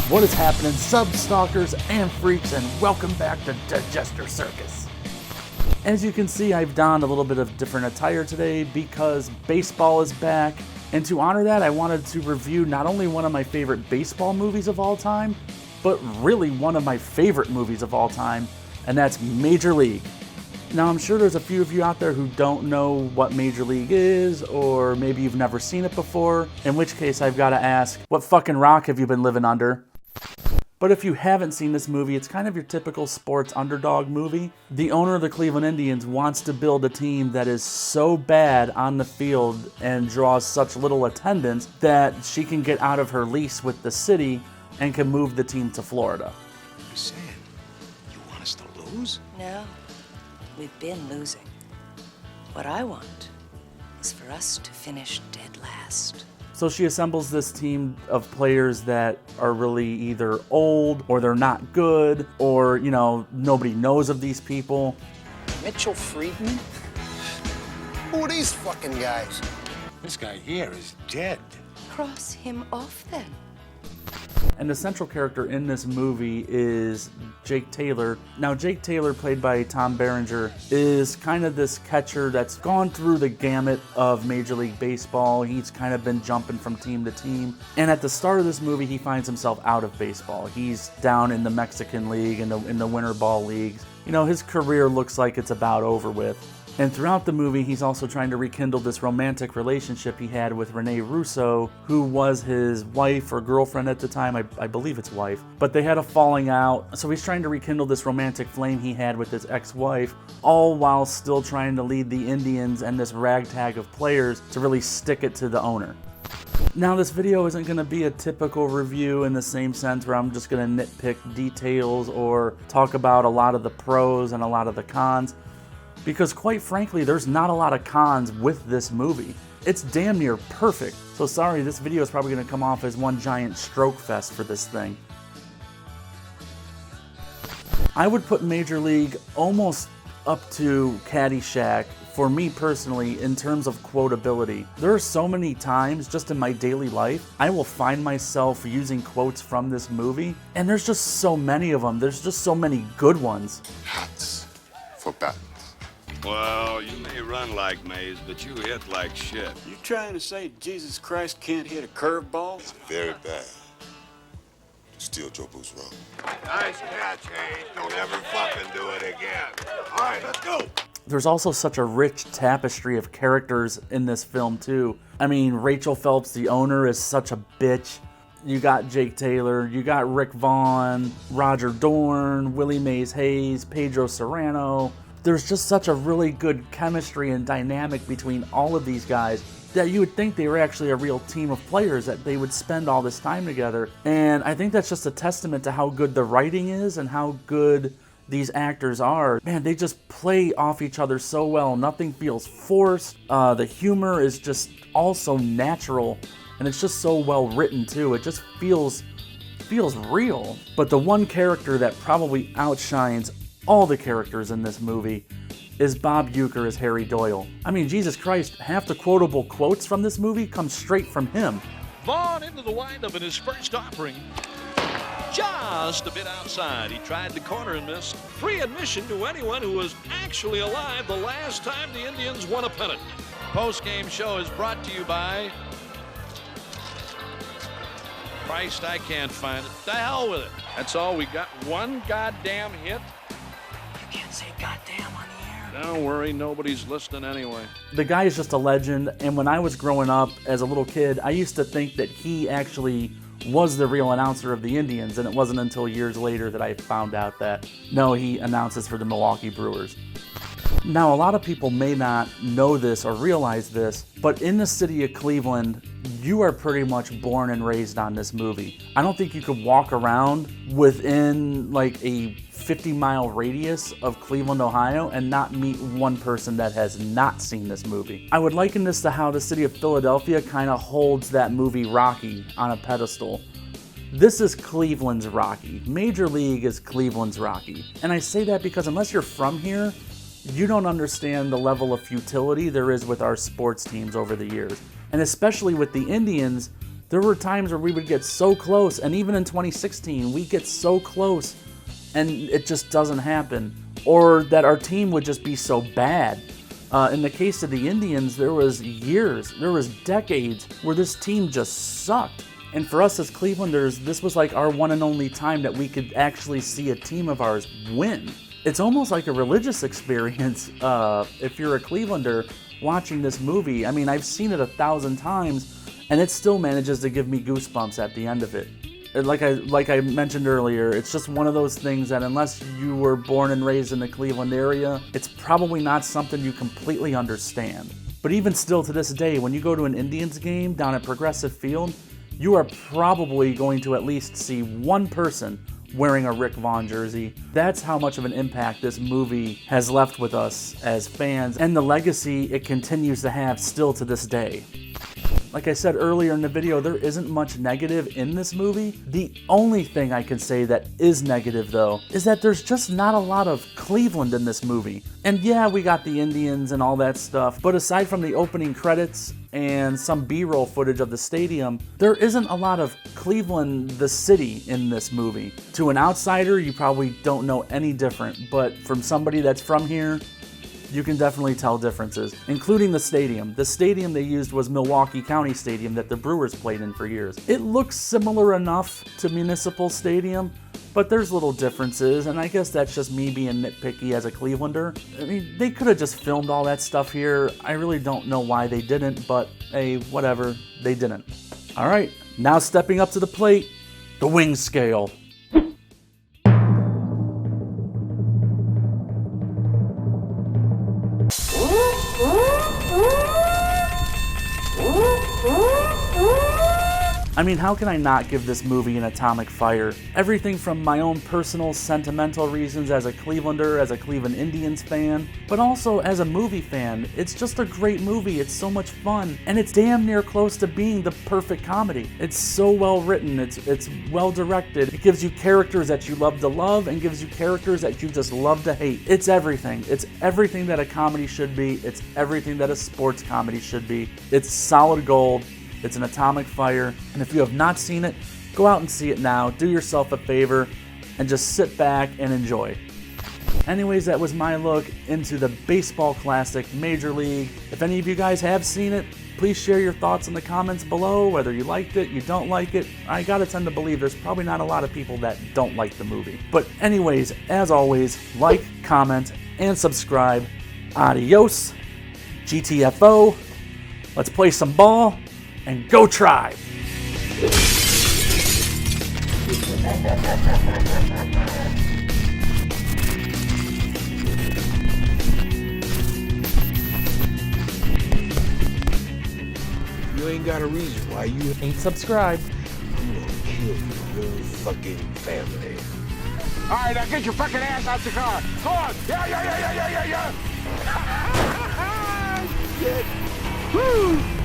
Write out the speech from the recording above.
What is happening, sub-stalkers and freaks, and welcome back to Digester Circus. As you can see, I've donned a little bit of different attire today because baseball is back, and to honor that, I wanted to review not only one of my favorite baseball movies of all time, but really one of my favorite movies of all time, and that's Major League. Now, I'm sure there's a few of you out there who don't know what Major League is, or maybe you've never seen it before, in which case I've got to ask, what fucking rock have you been living under? But if you haven't seen this movie, it's kind of your typical sports underdog movie. The owner of the Cleveland Indians wants to build a team that is so bad on the field and draws such little attendance that she can get out of her lease with the city and can move the team to Florida. You're saying you want us to lose? No, we've been losing. What I want is for us to finish dead last. So she assembles this team of players that are really either old or they're not good or, you know, nobody knows of these people. Mitchell Friedman? Who are these fucking guys? This guy here is dead. Cross him off then. And the central character in this movie is Jake Taylor. Now, Jake Taylor, played by Tom Berenger, is kind of this catcher that's gone through the gamut of Major League Baseball. He's kind of been jumping from team to team. And at the start of this movie, he finds himself out of baseball. He's down in the Mexican League, in the winter ball leagues. You know, his career looks like it's about over with. And throughout the movie, he's also trying to rekindle this romantic relationship he had with Renee Russo, who was his wife or girlfriend at the time. I believe it's wife. But they had a falling out, so he's trying to rekindle this romantic flame he had with his ex-wife, all while still trying to lead the Indians and this ragtag of players to really stick it to the owner. Now, this video isn't going to be a typical review in the same sense where I'm just going to nitpick details or talk about a lot of the pros and a lot of the cons. Because quite frankly, there's not a lot of cons with this movie. It's damn near perfect. So sorry, this video is probably going to come off as one giant stroke fest for this thing. I would put Major League almost up to Caddyshack for me personally in terms of quotability. There are so many times just in my daily life I will find myself using quotes from this movie, and there's just so many of them. There's just so many good ones. Hats for bat. Well, you may run like Mays, but you hit like shit. You trying to say Jesus Christ can't hit a curveball? It's very bad to steal Joe Boo's run. Nice catch, Hayes. Don't ever fucking do it again. All right, let's go. There's also such a rich tapestry of characters in this film, too. I mean, Rachel Phelps, the owner, is such a bitch. You got Jake Taylor, you got Rick Vaughn, Roger Dorn, Willie Mays Hayes, Pedro Serrano. There's just such a really good chemistry and dynamic between all of these guys that you would think they were actually a real team of players, that they would spend all this time together. And I think that's just a testament to how good the writing is and how good these actors are. Man, they just play off each other so well. Nothing feels forced. The humor is just all so natural, and it's just so well written too. It just feels real. But the one character that probably outshines all the characters in this movie is Bob Uecker as Harry Doyle. I mean, Jesus Christ, half the quotable quotes from this movie come straight from him. Vaughn into the windup in his first offering. Just a bit outside. He tried the corner and missed. Free admission to anyone who was actually alive the last time the Indians won a pennant. Post-game show is brought to you by... Christ, I can't find it. The hell with it. That's all. We got one goddamn hit. Can't say goddamn on the air. Don't worry, nobody's listening anyway. The guy is just a legend, and when I was growing up as a little kid, I used to think that he actually was the real announcer of the Indians, and it wasn't until years later that I found out that, no, he announces for the Milwaukee Brewers. Now, a lot of people may not know this or realize this, but in the city of Cleveland, you are pretty much born and raised on this movie. I don't think you could walk around within like a 50-mile radius of Cleveland, Ohio, and not meet one person that has not seen this movie. I would liken this to how the city of Philadelphia kind of holds that movie Rocky on a pedestal. This is Cleveland's Rocky. Major League is Cleveland's Rocky. And I say that because unless you're from here, you don't understand the level of futility there is with our sports teams over the years. And especially with the Indians, there were times where we would get so close, and even in 2016, we get so close, and it just doesn't happen. Or that our team would just be so bad. In the case of the Indians, there was years, there was decades where this team just sucked. And for us as Clevelanders, this was like our one and only time that we could actually see a team of ours win. It's almost like a religious experience if you're a Clevelander watching this movie. I mean, I've seen it 1,000 times, and it still manages to give me goosebumps at the end of it. Like I mentioned earlier, it's just one of those things that unless you were born and raised in the Cleveland area, it's probably not something you completely understand. But even still to this day, when you go to an Indians game down at Progressive Field, you are probably going to at least see one person wearing a Rick Vaughn jersey. That's how much of an impact this movie has left with us as fans, and the legacy it continues to have still to this day. Like I said earlier in the video, there isn't much negative in this movie. The only thing I can say that is negative, though, is that there's just not a lot of Cleveland in this movie. And yeah, we got the Indians and all that stuff, but aside from the opening credits and some B-roll footage of the stadium, there isn't a lot of Cleveland, the city, in this movie. To an outsider, you probably don't know any different, but from somebody that's from here, you can definitely tell differences, including the stadium. The stadium they used was Milwaukee County Stadium that the Brewers played in for years. It looks similar enough to Municipal Stadium, but there's little differences, and I guess that's just me being nitpicky as a Clevelander. I mean, they could have just filmed all that stuff here. I really don't know why they didn't, but hey, whatever, they didn't. All right, now stepping up to the plate, the wing scale. I mean, how can I not give this movie an atomic fire? Everything from my own personal sentimental reasons as a Clevelander, as a Cleveland Indians fan, but also as a movie fan. It's just a great movie. It's so much fun, and it's damn near close to being the perfect comedy. It's so well written. It's well directed. It gives you characters that you love to love and gives you characters that you just love to hate. It's everything. It's everything that a comedy should be. It's everything that a sports comedy should be. It's solid gold. It's an atomic fire, and if you have not seen it, go out and see it now. Do yourself a favor and just sit back and enjoy. Anyways, that was my look into the baseball classic Major League. If any of you guys have seen it, please share your thoughts in the comments below, whether you liked it, you don't like it. I gotta tend to believe there's probably not a lot of people that don't like the movie. But anyways, as always, like, comment, and subscribe. Adios, GTFO, let's play some ball, and go Tribe! You ain't got a reason why you Ain't subscribed. gonna kill your whole fucking family. All right, now get your fucking ass out the car. Go on. Yeah. Shit. Woo!